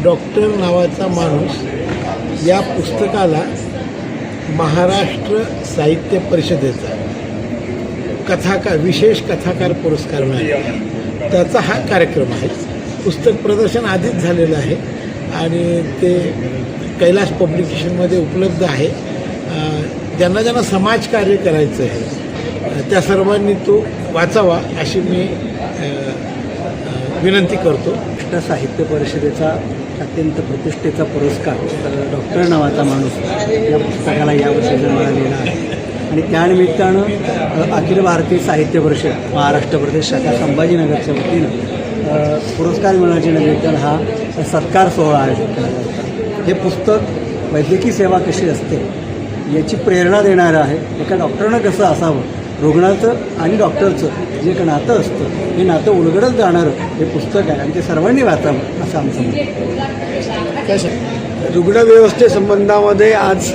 Doctor नावाचा माणूस या पुस्तकाला महाराष्ट्र साहित्य परिषदेचा विशेष कथाकार पुरस्कार मिळाला. त्याचा हा कार्यक्रम आहे. पुस्तक प्रदर्शन आधीच झालेलं आहे आणि ते कैलास पब्लिकेशनमध्ये उपलब्ध आहे. ज्यांना ज्यांना समाजकार्य करायचं आहे त्या सर्वांनी तो वाचावा अशी मी विनंती करतो. महाराष्ट्र साहित्य परिषदेचा अत्यंत प्रतिष्ठेचा पुरस्कार डॉक्टर नावाचा माणूस या पुस्तकाला यावर्षी मिळालेला आहे आणि त्यानिमित्तानं अखिल भारतीय साहित्य परिषद महाराष्ट्र प्रदेश शाखा संभाजीनगरच्या वतीनं पुरस्कार मिळण्याच्या निमित्तानं हा सत्कार सोहळा आयोजित केला जातो. हे पुस्तक वैद्यकीय सेवा कशी असते याची प्रेरणा देणारं आहे. एका डॉक्टरनं कसं असावं, रुग्णाचं आणि डॉक्टरचं जे एक नातं असतं हे नातं उलगडत जाणारं हे पुस्तक आहे आणि ते सर्वांनी वाचावं असं आमचं मत आहे. रुग्णव्यवस्थेसंबंधामध्ये आज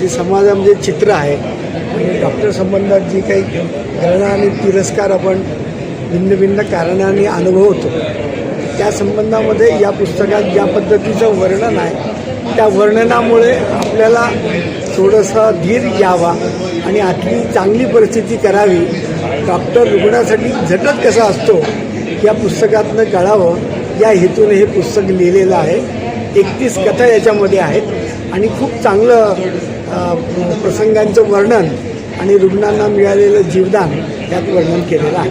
जे समाजामध्ये चित्र आहे आणि डॉक्टर संबंधात जी काही घृणा आणि तिरस्कार आपण भिन्न भिन्न कारणांनी अनुभवतो त्या संबंधामध्ये या पुस्तकात ज्या पद्धतीचं वर्णन आहे त्या वर्णनामुळे आपल्याला थोडंसं धीर यावा आणि आतली चांगली परिस्थिती करावी. डॉक्टर रुग्णासाठी झटत कसा असतो या पुस्तकातनं कळावं या हेतूने हे पुस्तक लिहिलेलं आहे. 31 कथा याच्यामध्ये आहेत आणि खूप चांगलं प्रसंगांचं वर्णन आणि रुग्णांना मिळालेलं जीवदान यात वर्णन केलेलं आहे.